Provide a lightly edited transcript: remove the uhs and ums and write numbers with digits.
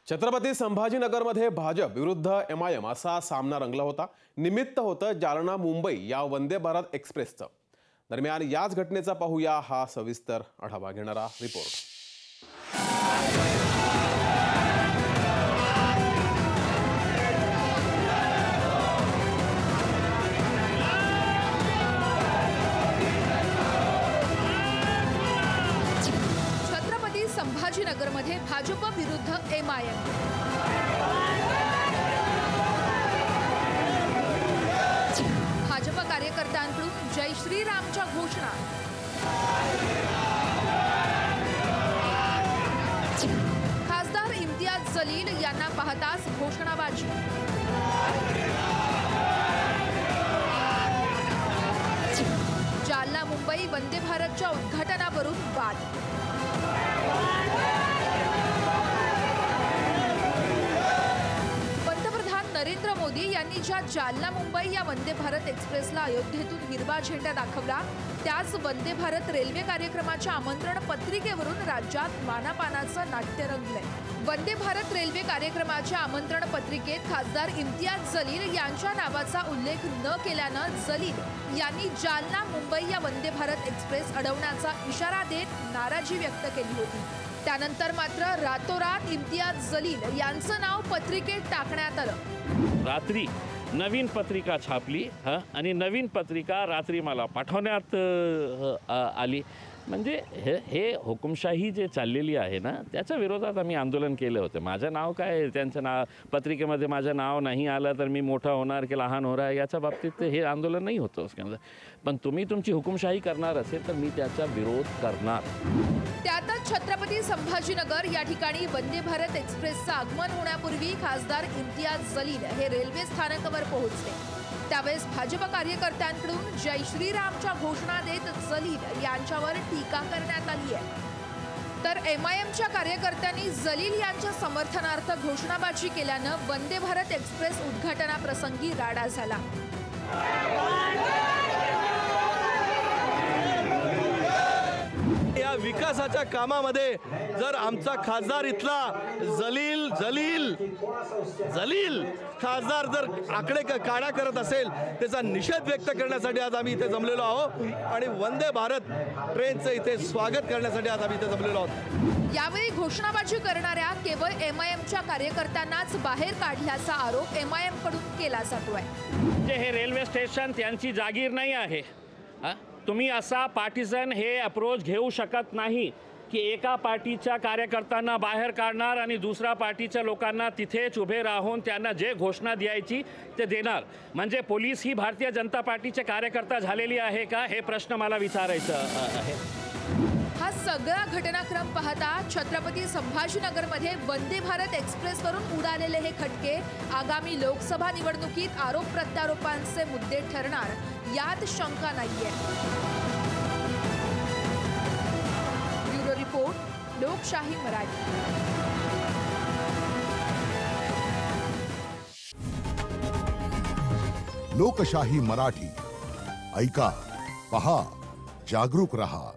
छत्रपती संभाजीनगरमध्ये भाजप विरुद्ध एमआयएम असा सामना रंगला होता। निमित्त होतं जालना मुंबई या वंदे भारत एक्सप्रेसचं। दरम्यान याच घटनेचा पाहूया हा सविस्तर आढावा घेणारा रिपोर्ट। संभाजीनगरमध्ये भाजप विरुद्ध एमआयएम। भाजप कार्यकर्त्यांकडून जय श्रीरामच्या घोषणा। खासदार इम्तियाज जलील यांना पाहताच घोषणाबाजी। जालना मुंबई वंदे भारतच्या उद्घाटनावरून वाद। पंतप्रधान नरेंद्र मोदी यांनी ज्या जालना मुंबई या वंदे भारत एक्सप्रेसला अयोध्येतून हिरवा झेंडा दाखवला, त्याच वंदे भारत रेल्वे कार्यक्रमाच्या आमंत्रण पत्रिकेवरून राज्यात मानापानाचं नाट्य रंगलंय। वंदे भारत रेल्वे कार्यक्रमाच्या आमंत्रण पत्रिकेत खासदार इम्तियाज जलील यांच्या नावाचा उल्लेख न केल्यानं जलील यांनी जालना मुंबई या वंदे भारत एक्सप्रेस अडवण्याचा इशारा देत नाराजी व्यक्त केली होती। त्यानंतर मात्र रातोरात इम्तियाज जलील यांचं नाव पत्रिकेत टाकण्यात आलं। रात्री नवीन पत्रिका छापली आणि नवीन पत्रिका रात्री मला पाठवण्यात आली। म्हणजे हे हुकुमशाही जे चाललेली आहे ना, त्याच्या विरोधात आम्ही आंदोलन केलं होतं। माझं नाव काय, त्यांचं नाव पत्रिकेमध्ये माझं नाव नाही आलं तर मी मोठा होणार की लहान होणार याच्या बाबतीत हे आंदोलन नाही होतं। पण तुम्ही तुमची हुकुमशाही करणार असेल तर मी त्याचा विरोध करणार। त्यातच छत्रपती संभाजीनगर या ठिकाणी वंदे भारत एक्सप्रेसचं आगमन होण्यापूर्वी खासदार इम्तियाज जलील हे रेल्वे स्थानकावर पोहोचले। त्यावेळेस भाजप कार्यकर्त्यांकडून जय श्रीरामच्या घोषणा देत जलील यांच्यावर टीका करण्यात आली आहे। तर एमआयएमच्या कार्यकर्त्यांनी जलील यांच्या समर्थनार्थ घोषणाबाजी केल्यानं वंदे भारत एक्सप्रेस उद्घाटनाप्रसंगी राडा झाला। या विकासाच्या कामामध्ये जर आमचा खासदार इथला जलील खासदार जर आकडे काढा करत असेल, त्याचा निषेध व्यक्त करण्यासाठी आज आम्ही इथे जमलेलो आहोत आणि वंदे भारत ट्रेनचं इथे स्वागत करण्यासाठी आज आम्ही इथे जमलेलो आहोत। यावेळी घोषणाबाजी करणाऱ्या केवळ एमआयएमच्या कार्यकर्त्यांनाच बाहेर काढल्याचा आरोप एमआयएम कडून केला जातोय। हे रेल्वे स्टेशन त्यांची जागीर नाही आहे। तुम्ही असा पार्टिझन हे अप्रोच घेऊ शकत नाही की एका पार्टीच्या कार्यकर्त्यांना बाहेर काढणार आणि दुसऱ्या पार्टीच्या लोकांना तिथेच उभे राहून त्यांना जे घोषणा द्यायची ते देणार। म्हणजे पोलीस ही भारतीय जनता पार्टीचे कार्यकर्ता झालेली आहे का, हे प्रश्न मला विचारायचं आहे। हा सगळा घटनाक्रम पाहता छत्रपती संभाजीनगरमध्ये वंदे भारत एक्सप्रेसवरून उडालेले हे खटके आगामी लोकसभा निवडणुकीत आरोप प्रत्यारोपांचे मुद्दे ठरणार यात शंका नाहीये। ब्युरो रिपोर्ट, लोकशाही मराठी। लोकशाही मराठी ऐका, पहा, जागरूक रहा।